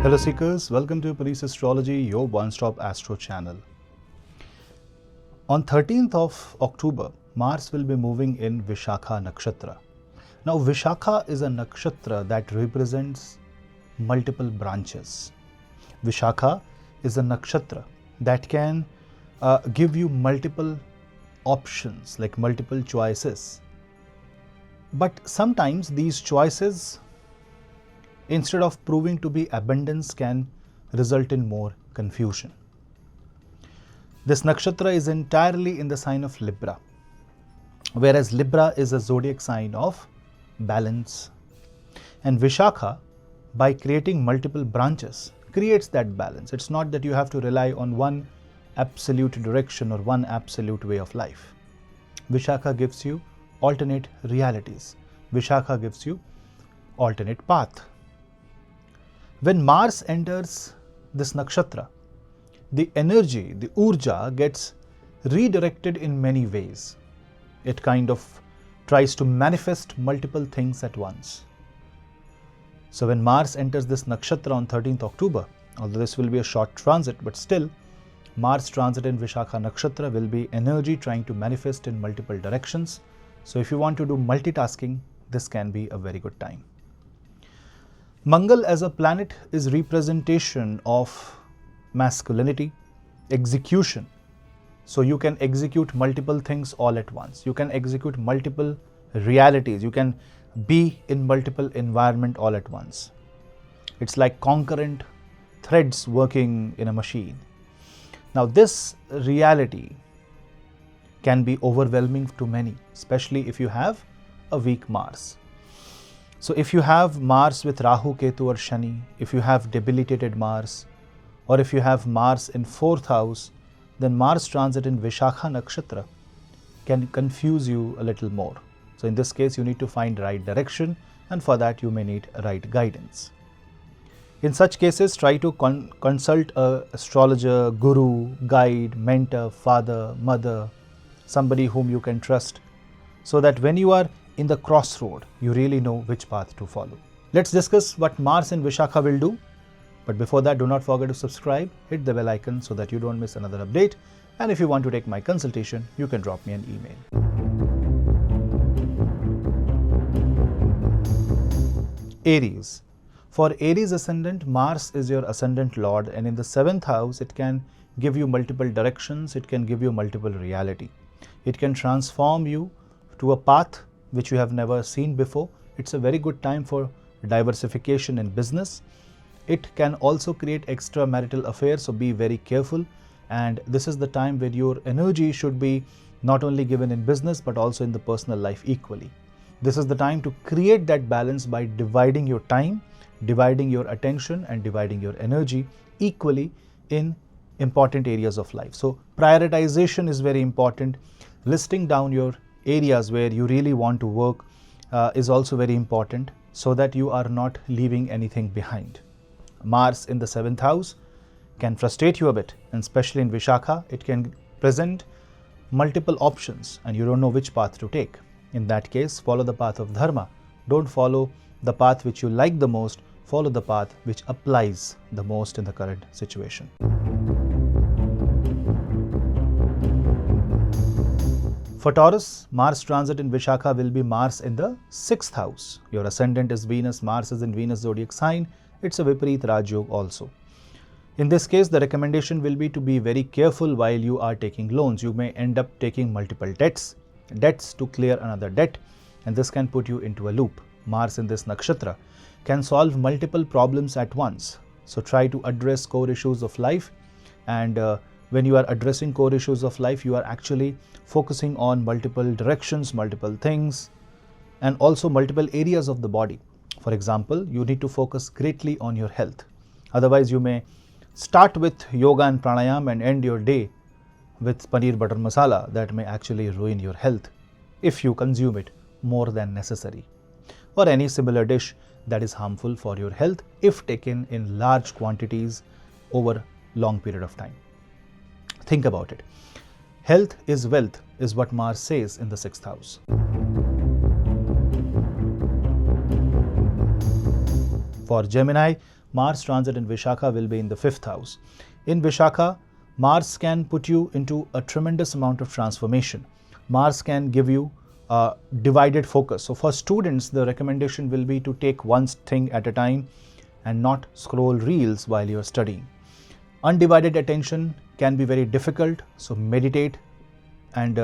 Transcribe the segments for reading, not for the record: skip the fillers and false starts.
Hello Seekers, welcome to Personalised Astrology, your one-stop astro channel. On 13th of October, Mars will be moving in Vishakha Nakshatra. Now Vishakha is a nakshatra that represents multiple branches. Vishakha is a nakshatra that can give you multiple options, like multiple choices. But sometimes these choices, instead of proving to be abundance, can result in more confusion. This nakshatra is entirely in the sign of Libra, whereas Libra is a zodiac sign of balance. And Vishakha, by creating multiple branches, creates that balance. It's not that you have to rely on one absolute direction or one absolute way of life. Vishakha gives you alternate realities. Vishakha gives you alternate path. When Mars enters this nakshatra, the energy, the urja gets redirected in many ways. It kind of tries to manifest multiple things at once. So when Mars enters this nakshatra on 13th October, although this will be a short transit, but still Mars transit in Vishakha nakshatra will be energy trying to manifest in multiple directions. So if you want to do multitasking, this can be a very good time. Mangal as a planet is representation of masculinity, execution. So you can execute multiple things all at once. You can execute multiple realities. You can be in multiple environment all at once. It's like concurrent threads working in a machine. Now this reality can be overwhelming to many, especially if you have a weak Mars. So if you have Mars with Rahu, Ketu or Shani, if you have debilitated Mars, or if you have Mars in 4th house, then Mars transit in Vishakha nakshatra can confuse you a little more. So in this case, you need to find right direction, and for that you may need right guidance. In such cases, try to consult an astrologer, guru, guide, mentor, father, mother, somebody whom you can trust, so that when you are in the crossroad, you really know which path to follow. Let's discuss what Mars in Vishakha will do. But before that, do not forget to subscribe, hit the bell icon so that you don't miss another update. And if you want to take my consultation, you can drop me an email. Aries. For Aries ascendant, Mars is your ascendant lord, and in the 7th house, it can give you multiple directions, it can give you multiple reality. It can transform you to a path which you have never seen before. It's a very good time for diversification in business. It can also create extramarital affairs, so be very careful. And this is the time where your energy should be not only given in business but also in the personal life equally. This is the time to create that balance by dividing your time, dividing your attention and dividing your energy equally in important areas of life. So prioritization is very important. Listing down your areas where you really want to work is also very important, so that you are not leaving anything behind. Mars in the 7th house can frustrate you a bit, and especially in Vishakha, it can present multiple options and you don't know which path to take. In that case, follow the path of dharma. Don't follow the path which you like the most, follow the path which applies the most in the current situation. For Taurus, Mars transit in Vishakha will be Mars in the 6th house. Your ascendant is Venus, Mars is in Venus zodiac sign. It's a Vipareet Rajyog also. In this case, the recommendation will be to be very careful while you are taking loans. You may end up taking multiple debts to clear another debt, and this can put you into a loop. Mars in this nakshatra can solve multiple problems at once. So try to address core issues of life, and when you are addressing core issues of life, you are actually focusing on multiple directions, multiple things, and also multiple areas of the body. For example, you need to focus greatly on your health. Otherwise, you may start with yoga and pranayam and end your day with paneer butter masala. That may actually ruin your health if you consume it more than necessary, or any similar dish that is harmful for your health if taken in large quantities over long period of time. Think about it. Health is wealth is what Mars says in the 6th house. For Gemini, Mars transit in Vishakha will be in the 5th house. In Vishakha, Mars can put you into a tremendous amount of transformation. Mars can give you a divided focus. So for students, the recommendation will be to take one thing at a time and not scroll reels while you're studying. Undivided attention can be very difficult, so meditate, and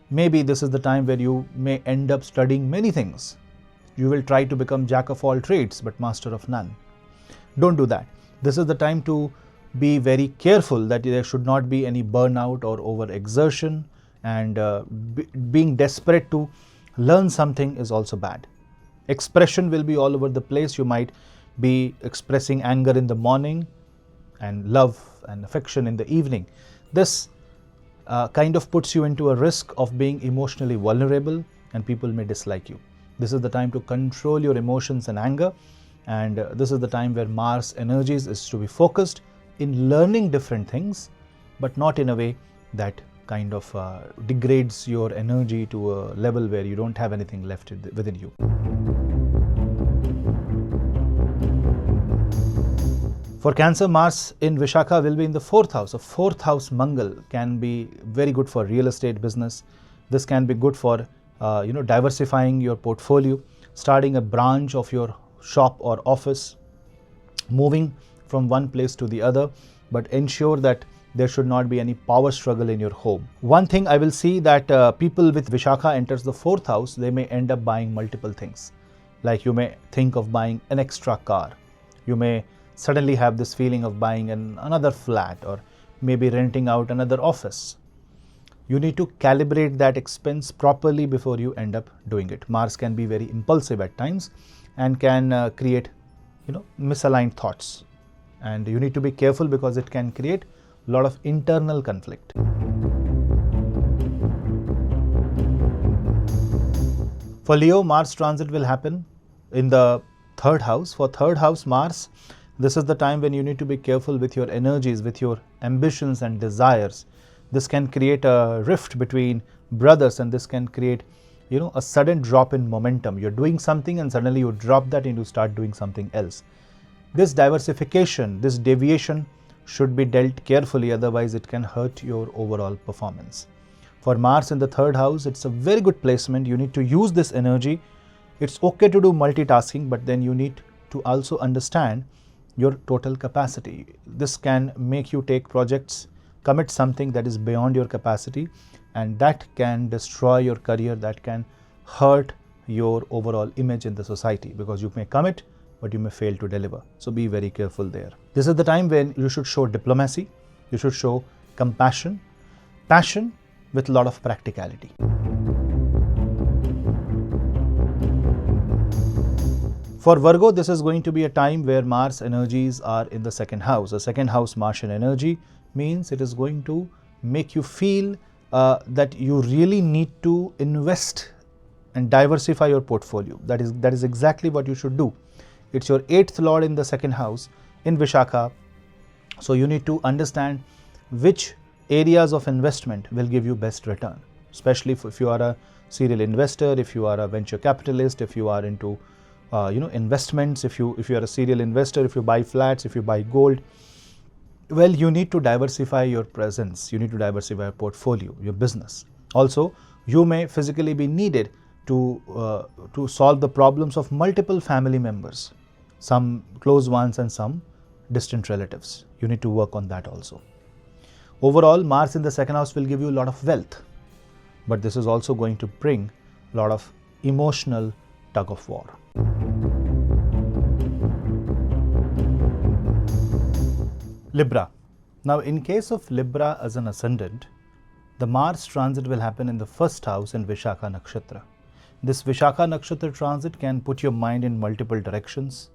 maybe this is the time where you may end up studying many things. You will try to become jack of all trades but master of none. Don't do that. This is the time to be very careful that there should not be any burnout or overexertion, and being desperate to learn something is also bad. Expression will be all over the place. You might be expressing anger in the morning and love and affection in the evening. This kind of puts you into a risk of being emotionally vulnerable, and people may dislike you. This is the time to control your emotions and anger, and this is the time where Mars energies is to be focused in learning different things, but not in a way that kind of degrades your energy to a level where you don't have anything left within you. For Cancer, Mars in Vishakha will be in the 4th house. So 4th house Mangal can be very good for real estate business. This can be good for diversifying your portfolio, starting a branch of your shop or office, moving from one place to the other, but ensure that there should not be any power struggle in your home. One thing I will see that people with Vishakha enters the 4th house, they may end up buying multiple things. Like you may think of buying an extra car. You may suddenly have this feeling of buying another flat, or maybe renting out another office. You need to calibrate that expense properly before you end up doing it. Mars can be very impulsive at times and can create misaligned thoughts, and you need to be careful because it can create a lot of internal conflict. For Leo, Mars transit will happen in the 3rd house. For 3rd house Mars, this is the time when you need to be careful with your energies, with your ambitions and desires. This can create a rift between brothers, and this can create a sudden drop in momentum. You're doing something and suddenly you drop that and you start doing something else. This diversification, this deviation should be dealt carefully, otherwise it can hurt your overall performance. For Mars in the 3rd house, it's a very good placement. You need to use this energy. It's okay to do multitasking, but then you need to also understand your total capacity. This can make you take projects, commit something that is beyond your capacity, and that can destroy your career, that can hurt your overall image in the society, because you may commit but you may fail to deliver. So be very careful there. This is the time when you should show diplomacy, you should show compassion, passion with a lot of practicality. For Virgo, this is going to be a time where Mars energies are in the 2nd house. The 2nd house Martian energy means it is going to make you feel that you really need to invest and diversify your portfolio. That is exactly what you should do. It's your 8th lord in the 2nd house in Vishakha. So you need to understand which areas of investment will give you best return, especially if you are a serial investor, if you are a venture capitalist, if you are into investments, if you are a serial investor, if you buy flats, if you buy gold. Well, you need to diversify your presence, you need to diversify your portfolio, your business. Also, you may physically be needed to solve the problems of multiple family members, some close ones and some distant relatives. You need to work on that also. Overall, Mars in the 2nd house will give you a lot of wealth, but this is also going to bring a lot of emotional tug of war. Libra. Now, in case of Libra as an ascendant, the Mars transit will happen in the 1st house in Vishakha Nakshatra. This Vishakha Nakshatra transit can put your mind in multiple directions,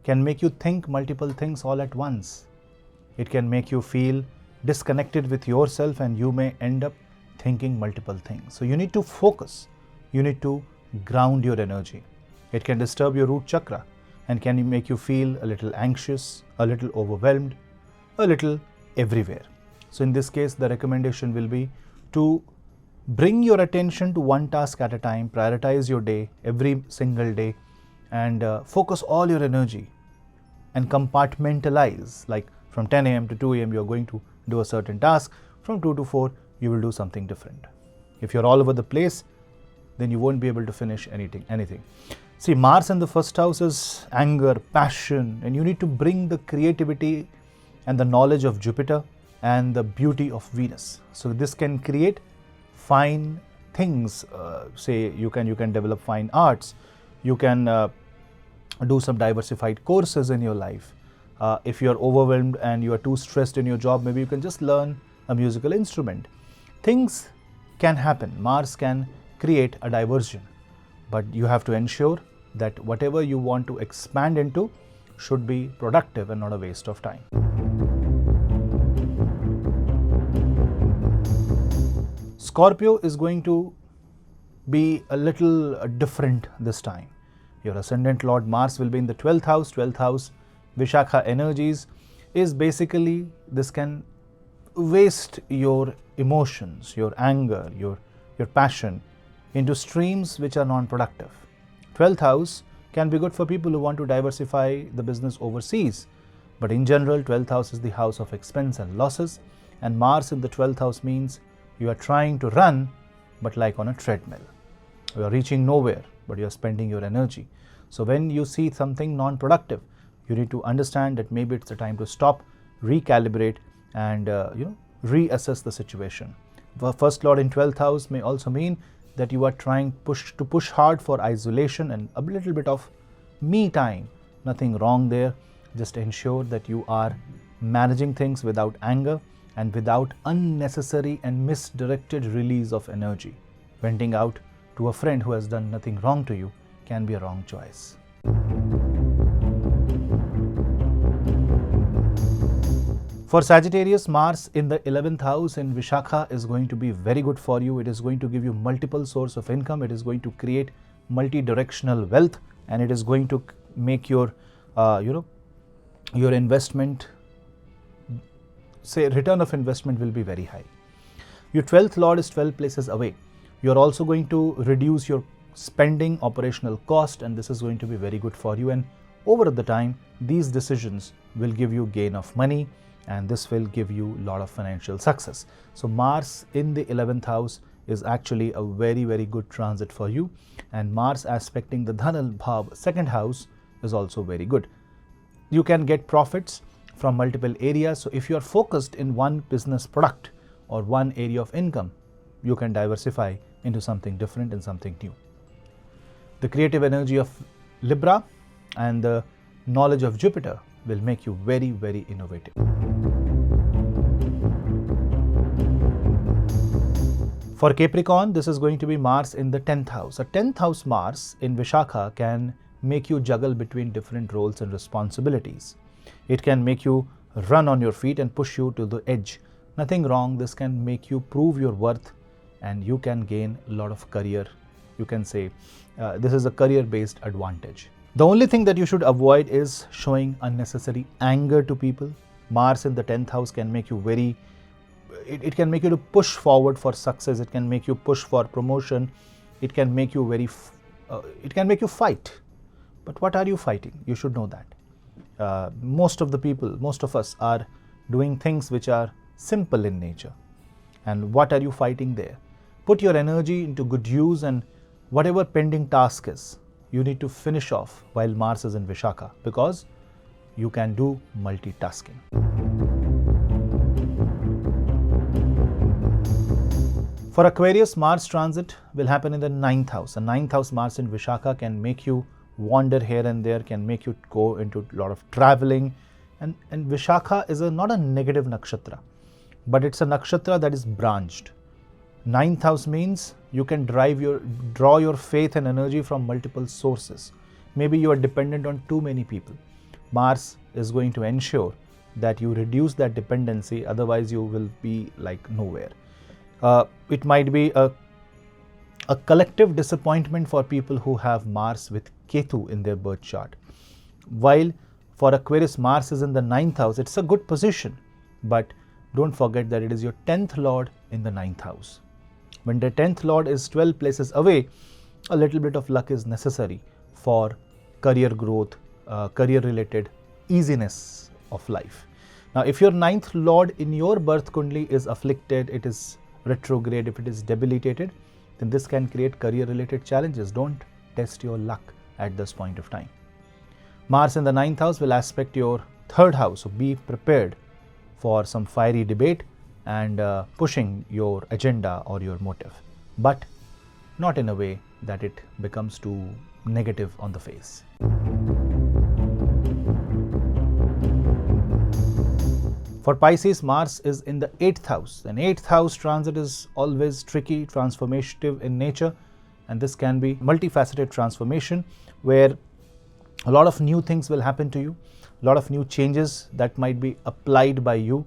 can make you think multiple things all at once. It can make you feel disconnected with yourself, and you may end up thinking multiple things. So you need to focus, you need to ground your energy. It can disturb your root chakra and can make you feel a little anxious, a little overwhelmed, a little everywhere. So in this case, the recommendation will be to bring your attention to one task at a time, prioritize your day, every single day, and focus all your energy and compartmentalize. Like from 10 a.m. to 2 a.m. you are going to do a certain task. From 2 to 4 you will do something different. If you're all over the place, then you won't be able to finish anything. See, Mars in the first house is anger, passion, and you need to bring the creativity and the knowledge of Jupiter and the beauty of Venus. So this can create fine things. Say you can develop fine arts. You can do some diversified courses in your life. If you are overwhelmed and you are too stressed in your job, maybe you can just learn a musical instrument. Things can happen. Mars can create a diversion, but you have to ensure that whatever you want to expand into should be productive and not a waste of time. Scorpio is going to be a little different this time. Your ascendant Lord Mars will be in the 12th house. 12th house, Vishakha energies is basically, this can waste your emotions, your anger, your passion into streams which are non-productive. 12th house can be good for people who want to diversify the business overseas. But in general, 12th house is the house of expense and losses. And Mars in the 12th house means you are trying to run, but like on a treadmill. You are reaching nowhere, but you are spending your energy. So when you see something non-productive, you need to understand that maybe it's the time to stop, recalibrate, and reassess the situation. The first lord in 12th house may also mean that you are trying to push hard for isolation and a little bit of me time. Nothing wrong there. Just ensure that you are managing things without anger and without unnecessary and misdirected release of energy. Venting out to a friend who has done nothing wrong to you can be a wrong choice. For Sagittarius, Mars in the 11th house in Vishakha is going to be very good for you. It is going to give you multiple source of income. It is going to create multi-directional wealth, and it is going to make your investment, say return of investment will be very high. Your 12th lord is 12 places away. You are also going to reduce your spending, operational cost, and this is going to be very good for you. And over the time, these decisions will give you gain of money, and this will give you a lot of financial success. So Mars in the 11th house is actually a very, very good transit for you. And Mars aspecting the Dhanal Bhav, second house, is also very good. You can get profits from multiple areas. So if you are focused in one business product or one area of income, you can diversify into something different and something new. The creative energy of Libra and the knowledge of Jupiter will make you very, very innovative. For Capricorn, this is going to be Mars in the 10th house. A 10th house Mars in Vishakha can make you juggle between different roles and responsibilities. It can make you run on your feet and push you to the edge. Nothing wrong. This can make you prove your worth, and you can gain a lot of career. You can say this is a career-based advantage. The only thing that you should avoid is showing unnecessary anger to people. Mars in the 10th house can make you it can make you to push forward for success. It can make you push for promotion. It can make you it can make you fight. But what are you fighting? You should know that. Most of us are doing things which are simple in nature. And what are you fighting there? Put your energy into good use, and whatever pending task is, you need to finish off while Mars is in Vishakha, because you can do multitasking. For Aquarius, Mars transit will happen in the 9th house. The 9th house Mars in Vishakha can make you wander here and there, can make you go into a lot of traveling. And Vishakha is not a negative nakshatra, but it's a nakshatra that is branched. 9th house means you can draw your faith and energy from multiple sources. Maybe you are dependent on too many people. Mars is going to ensure that you reduce that dependency, otherwise you will be like nowhere. It might be a collective disappointment for people who have Mars with Ketu in their birth chart. While for Aquarius, Mars is in the 9th house, it's a good position, but don't forget that it is your 10th lord in the 9th house. When the 10th lord is 12 places away, a little bit of luck is necessary for career growth, career related easiness of life. Now, if your ninth lord in your birth kundali is afflicted, it is retrograde, if it is debilitated, then this can create career related challenges. Don't test your luck at this point of time. Mars in the ninth house will aspect your third house, so be prepared for some fiery debate and pushing your agenda or your motive, but not in a way that it becomes too negative on the face. For Pisces, Mars is in the 8th house. An 8th house transit is always tricky, transformative in nature, and this can be multifaceted transformation where a lot of new things will happen to you, a lot of new changes that might be applied by you.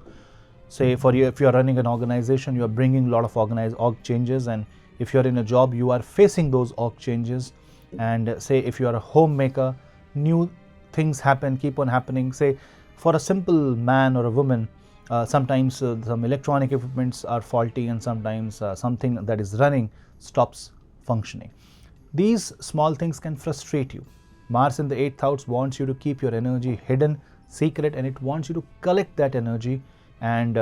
Say for you, if you are running an organization, you are bringing a lot of org changes, and if you are in a job, you are facing those org changes. And say if you are a homemaker, new things happen, keep on happening. Say for a simple man or a woman, sometimes some electronic equipments are faulty, and sometimes something that is running stops functioning. These small things can frustrate you. Mars in the 8th house wants you to keep your energy hidden, secret, and it wants you to collect that energy and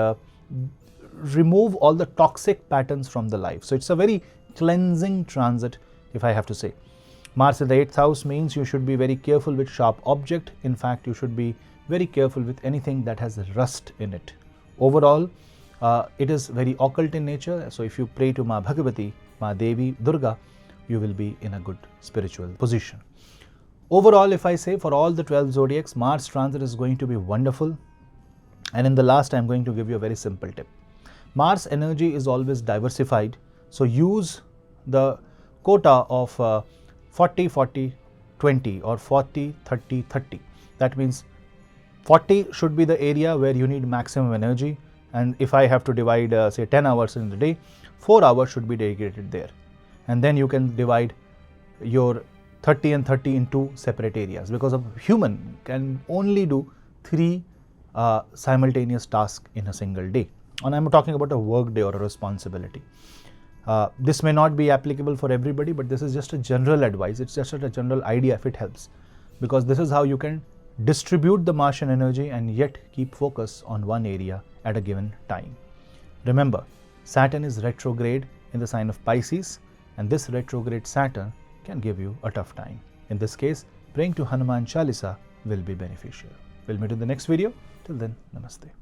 remove all the toxic patterns from the life. So it's a very cleansing transit, if I have to say. Mars in the 8th house means you should be very careful with sharp object. In fact, you should be very careful with anything that has rust in it. Overall, it is very occult in nature. So if you pray to Ma Bhagavati, Ma Devi, Durga, you will be in a good spiritual position. Overall, if I say for all the 12 zodiacs, Mars transit is going to be wonderful. And in the last, I am going to give you a very simple tip. Mars energy is always diversified. So use the quota of 40-40-20 or 40-30-30. That means 40 should be the area where you need maximum energy. And if I have to divide say 10 hours in the day, 4 hours should be dedicated there. And then you can divide your 30 and 30 into separate areas, because a human can only do 3 simultaneous tasks in a single day. And I'm talking about a work day or a responsibility. This may not be applicable for everybody, but this is just a general advice. It's just a general idea if it helps, because this is how you can distribute the Martian energy and yet keep focus on one area at a given time. Remember, Saturn is retrograde in the sign of Pisces, and this retrograde Saturn can give you a tough time. In this case, praying to Hanuman Chalisa will be beneficial. We'll meet in the next video. Till then, namaste.